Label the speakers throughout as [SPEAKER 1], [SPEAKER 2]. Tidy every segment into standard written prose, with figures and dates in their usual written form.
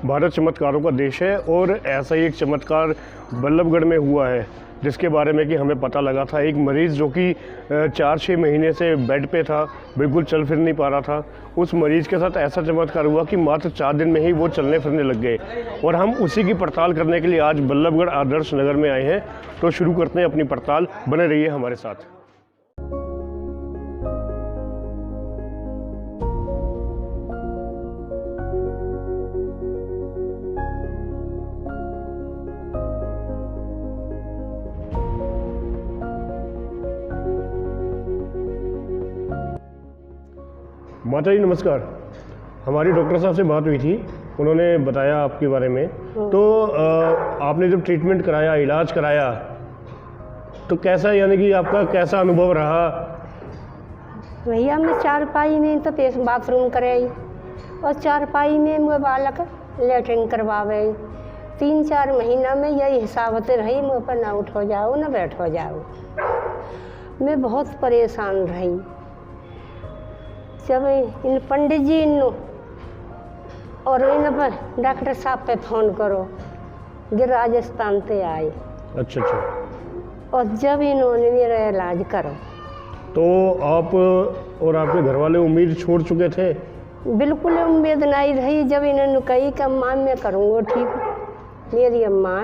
[SPEAKER 1] भारत चमत्कारों का देश है और ऐसा ही एक चमत्कार बल्लभगढ़ में हुआ है, जिसके बारे में कि हमें पता लगा था। एक मरीज़ जो कि 4-6 महीने से बेड पे था, बिल्कुल चल फिर नहीं पा रहा था, उस मरीज़ के साथ ऐसा चमत्कार हुआ कि मात्र 4 दिन में ही वो चलने फिरने लग गए। और हम उसी की पड़ताल करने के लिए आज बल्लभगढ़ आदर्श नगर में आए हैं। तो शुरू करते हैं अपनी पड़ताल, बने रहिए हमारे साथ। माता जी नमस्कार। हमारी डॉक्टर साहब से बात हुई थी, उन्होंने बताया आपके बारे में। तो आपने जब ट्रीटमेंट कराया, इलाज कराया, तो कैसा, यानी कि आपका कैसा अनुभव रहा?
[SPEAKER 2] भैया मैं चारपाई में तो बाथरूम कराई और चारपाई में मुझे बालक लेटरिन करवावे। 3-4 महीना में यही हिसाबत रही, मुँह पर ना उठ हो जाओ ना बैठ हो जाओ। मैं बहुत परेशान रही। जब इन पंडित जी और इन पर डॉक्टर साहब पे फ़ोन करो, ये राजस्थान से आए।
[SPEAKER 1] अच्छा।
[SPEAKER 2] और जब इन्होंने मेरा इलाज करो,
[SPEAKER 1] तो आप और आपके घर वाले उम्मीद छोड़ चुके थे?
[SPEAKER 2] बिल्कुल उम्मीद नहीं रही। जब इन्होंने कही कि अम्मा मैं करूँगा ठीक, मेरी अम्मा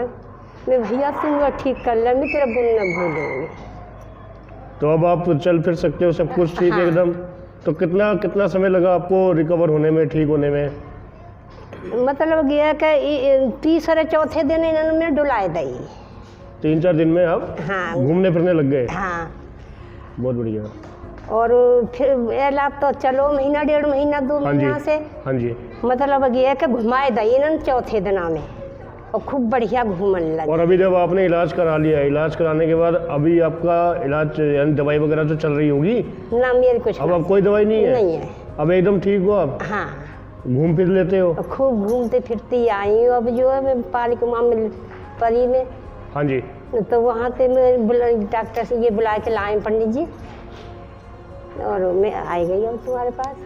[SPEAKER 2] मैं भैया तुम ठीक कर ले, मैं तेरा गुण न भूलूँगी।
[SPEAKER 1] तो अब आप चल फिर सकते हो, सब कुछ ठीक है एकदम? तो कितना समय लगा आपको रिकवर होने में, ठीक होने में?
[SPEAKER 2] मतलब ये कि तीसरे चौथे दिन इन्होंने डुलाए दी।
[SPEAKER 1] 3-4 दिन में आप घूमने फिरने लग गए?
[SPEAKER 2] हाँ,
[SPEAKER 1] बहुत बढ़िया।
[SPEAKER 2] और फिर इलाज तो चलो महीना 1.5 महीना 2 महीना से।
[SPEAKER 1] हाँ जी।
[SPEAKER 2] मतलब ये कि घुमाए दी इन्होंने चौथे दिना में और खूब बढ़िया घूमने लगे।
[SPEAKER 1] और अभी जब आपने इलाज करा लिया, इलाज कराने के बाद अभी आपका इलाज यानी दवाई वगैरह तो चल रही होगी
[SPEAKER 2] ना? मेरी कुछ
[SPEAKER 1] अब आप कोई दवाई नहीं है?
[SPEAKER 2] नहीं है।
[SPEAKER 1] अब एकदम ठीक हो आप?
[SPEAKER 2] हाँ,
[SPEAKER 1] घूम फिर लेते हो?
[SPEAKER 2] खूब घूमते फिरती आई हूँ। अब जो है मैं पालिका में परी में।
[SPEAKER 1] हाँ जी।
[SPEAKER 2] तो वहाँ से मैं डॉक्टर से ये बुला के लाए पंडित जी, और मैं आई गई अब तुम्हारे पास।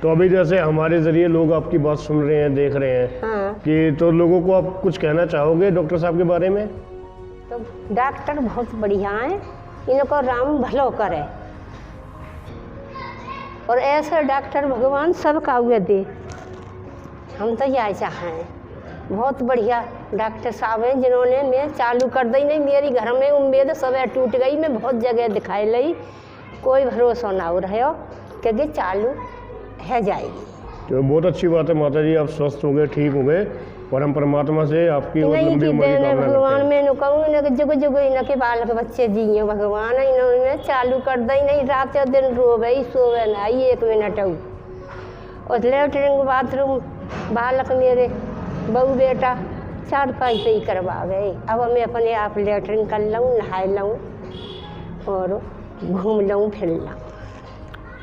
[SPEAKER 1] तो अभी जैसे हमारे ज़रिए लोग आपकी बात सुन रहे हैं, देख रहे हैं।
[SPEAKER 2] हाँ। कि
[SPEAKER 1] तो लोगों को आप कुछ कहना चाहोगे डॉक्टर साहब के बारे में?
[SPEAKER 2] तो डॉक्टर बहुत बढ़िया हैं, इनको राम भलो करे और ऐसे डॉक्टर भगवान सबका हुए दे। हम तो यही चाहें। बहुत बढ़िया डॉक्टर साहब हैं जिन्होंने मैं चालू कर दी। नहीं मेरी घर में उम्मीद सब टूट गई। मैं बहुत जगह दिखाई ली, कोई भरोसा ना हो रहे हो क्योंकि चालू है जाएगी।
[SPEAKER 1] तो बहुत अच्छी बात है माता जी, आप स्वस्थ हो गए, ठीक हो गए, और हम परमात्मा से आपकी लंबी उम्र की कामना
[SPEAKER 2] भगवान में कहूँ जुग जुग इनके बालक बच्चे जिए भगवान। इन्होंने चालू कर दी, नहीं रात दिन रोवे सोवे ना 1 मिनट। और लेटरिन बाथरूम बालक मेरे बहू बेटा चारपाई से ही करवा गए। अब मैं अपने आप लेटरिन कर लूँ, नहाए लूँ और घूम लूँ फिर लूँ।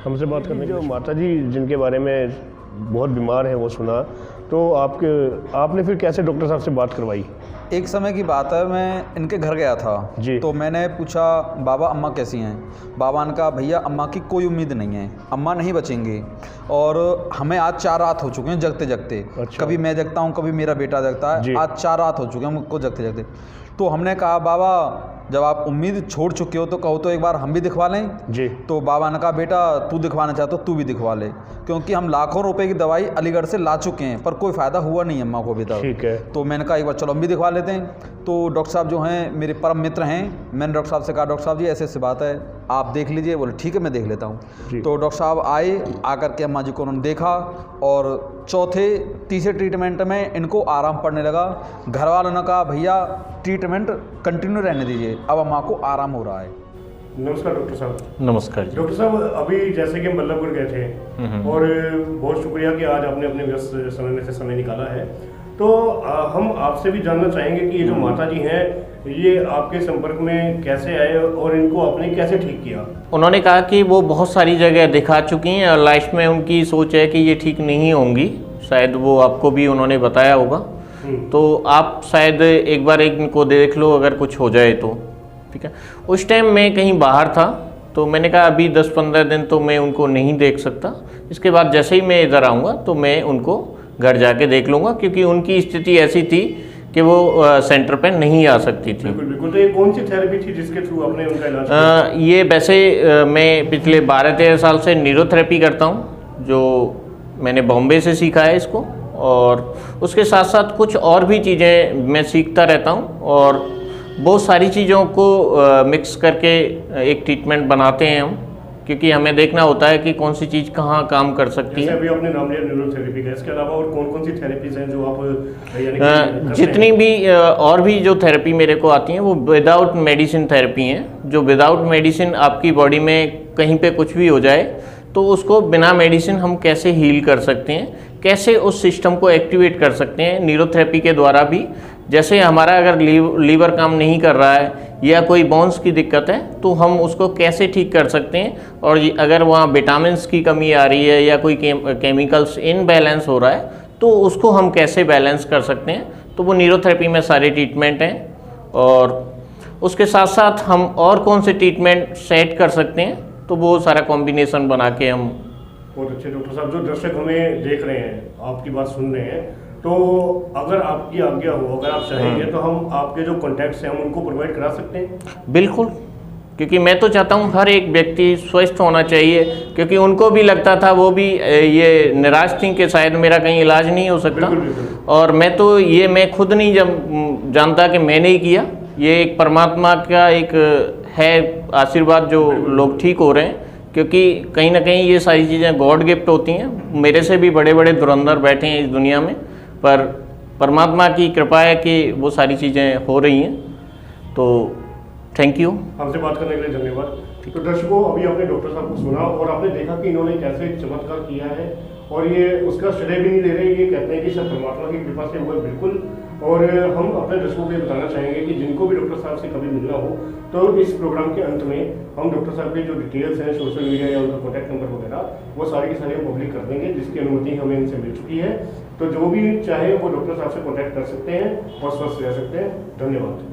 [SPEAKER 1] हमसे बात करने जो माता जी जिनके बारे में बहुत बीमार हैं वो सुना, तो आपने फिर कैसे डॉक्टर साहब से बात करवाई?
[SPEAKER 3] एक समय की बात है, मैं इनके घर गया था जी। तो मैंने पूछा बाबा अम्मा कैसी हैं? बाबा ने कहा भैया अम्मा की कोई उम्मीद नहीं है, अम्मा नहीं बचेंगे। और हमें आज 4 रात हो चुके हैं जगते जगते। अच्छा। कभी मैं जगता हूँ, कभी मेरा बेटा जगता है। आज 4 रात हो चुके हैं हमको जगते जगते। तो हमने कहा बाबा जब आप उम्मीद छोड़ चुके हो तो कहो तो एक बार हम भी दिखवा लें जी। तो बाबा ने कहा बेटा तू दिखवाना चाहता हो तू भी दिखवा ले, क्योंकि हम लाखों रुपए की दवाई अलीगढ़ से ला चुके हैं पर कोई फ़ायदा हुआ नहीं अम्मा को अभी तक। ठीक है। तो मैंने कहा एक बार चलो हम भी दिखवा लेते हैं। तो डॉक्टर साहब जो हैं मेरे परम मित्र हैं, मैंने डॉक्टर साहब से कहा डॉक्टर साहब जी ऐसे ऐसी बात है, आप देख लीजिए। बोले ठीक है मैं देख लेता हूँ। तो डॉक्टर साहब आए, आकर के अम्मा जी को उन्होंने देखा और तीसरे ट्रीटमेंट में इनको आराम पड़ने लगा। घर वालों ने कहा भैया ट्रीटमेंट कंटिन्यू रहने दीजिए, अब अम्मा को आराम हो रहा है।
[SPEAKER 1] नमस्कार डॉक्टर साहब।
[SPEAKER 4] नमस्कार जी।
[SPEAKER 1] डॉक्टर साहब अभी जैसे कि हम बल्लभगढ़ गए थे और बहुत शुक्रिया कि आज आपने अपने व्यस्त समय में से समय निकाला है। तो हम आपसे भी जानना चाहेंगे कि ये जो माता जी हैं ये आपके संपर्क में कैसे आए और इनको आपने कैसे ठीक किया?
[SPEAKER 4] उन्होंने कहा कि वो बहुत सारी जगह दिखा चुकी हैं और लास्ट में उनकी सोच है कि ये ठीक नहीं होंगी, शायद वो आपको भी उन्होंने बताया होगा। तो आप शायद एक बार इनको देख लो अगर कुछ हो जाए तो। ठीक है। उस टाइम मैं कहीं बाहर था तो मैंने कहा अभी 10-15 दिन तो मैं उनको नहीं देख सकता, इसके बाद जैसे ही मैं इधर आऊँगा तो मैं उनको घर जाके देख लूँगा, क्योंकि उनकी स्थिति ऐसी थी कि वो सेंटर पे नहीं आ सकती थी।
[SPEAKER 1] बिल्कुल बिल्कुल। तो ये कौन सी थेरेपी थी जिसके थ्रू आपने उनका इलाज किया?
[SPEAKER 4] ये वैसे मैं पिछले 12-13 साल से न्यूरोथेरेपी करता हूँ, जो मैंने बॉम्बे से सीखा है इसको, और उसके साथ साथ कुछ और भी चीज़ें मैं सीखता रहता हूँ, और बहुत सारी चीज़ों को मिक्स करके एक ट्रीटमेंट बनाते हैं हम, क्योंकि हमें देखना होता है कि कौन सी चीज़ कहाँ काम कर सकती है।
[SPEAKER 1] अभी आपने नाम लिया न्यूरोथेरेपी का, इसके अलावा और कौन कौन सी थेरेपीज हैं जो आप
[SPEAKER 4] जितनी भी और भी जो थेरेपी मेरे को आती हैं वो विदाउट मेडिसिन थेरेपी हैं, जो विदाउट मेडिसिन आपकी बॉडी में कहीं पे कुछ भी हो जाए तो उसको बिना मेडिसिन हम कैसे हील कर सकते हैं, कैसे उस सिस्टम को एक्टिवेट कर सकते हैं न्यूरोथेरेपी के द्वारा भी। जैसे हमारा अगर लीवर काम नहीं कर रहा है या कोई बोन्स की दिक्कत है तो हम उसको कैसे ठीक कर सकते हैं, और अगर वहाँ विटामिन्स की कमी आ रही है या कोई केमिकल्स इनबैलेंस हो रहा है तो उसको हम कैसे बैलेंस कर सकते हैं, तो वो न्यूरोथेरेपी में सारे ट्रीटमेंट हैं। और उसके साथ साथ हम और कौन से ट्रीटमेंट सेट कर सकते हैं, तो वो सारा कॉम्बिनेशन बना के हम।
[SPEAKER 1] बहुत अच्छे डॉक्टर साहब, जो दर्शक हमें देख रहे हैं, आपकी बात सुन रहे हैं, तो अगर आपकी आज्ञा हो, अगर आप चाहेंगे तो हम आपके जो कॉन्टैक्ट्स हैं हम उनको प्रोवाइड करा सकते हैं?
[SPEAKER 4] बिल्कुल, क्योंकि मैं तो चाहता हूँ हर एक व्यक्ति स्वस्थ होना चाहिए, क्योंकि उनको भी लगता था, वो भी ये निराश थी कि शायद मेरा कहीं इलाज नहीं हो सकता।
[SPEAKER 1] बिल्कुल, बिल्कुल।
[SPEAKER 4] और मैं खुद नहीं जानता कि मैंने ही किया, ये एक परमात्मा का एक है आशीर्वाद जो लोग ठीक हो रहे हैं, क्योंकि कहीं ना कहीं ये सारी चीज़ें गॉड गिफ्ट होती हैं। मेरे से भी बड़े बड़े धुरंधर बैठे हैं इस दुनिया में, पर परमात्मा की कृपा है कि वो सारी चीज़ें हो रही हैं। तो थैंक यू,
[SPEAKER 1] हमसे बात करने के लिए धन्यवाद। तो दर्शकों, अभी आपने डॉक्टर साहब को सुना और आपने देखा कि इन्होंने कैसे चमत्कार किया है, और ये उसका श्रेय भी नहीं दे रहे, ये कहते हैं कि सब परमात्मा की कृपा से हुआ बिल्कुल। और हम अपने दर्शकों को ये बताना चाहेंगे कि जिनको भी डॉक्टर साहब से कभी मिलना हो तो इस प्रोग्राम के अंत में हम डॉक्टर साहब के जो डिटेल्स हैं, सोशल मीडिया या उनका कॉन्टैक्ट नंबर वगैरह, वो सारी की सारी हम पब्लिक कर देंगे, जिसकी अनुमति हमें इनसे मिल चुकी है। तो जो भी चाहे वो डॉक्टर साहब से कॉन्टैक्ट कर सकते हैं और स्वस्थ रह सकते हैं। धन्यवाद।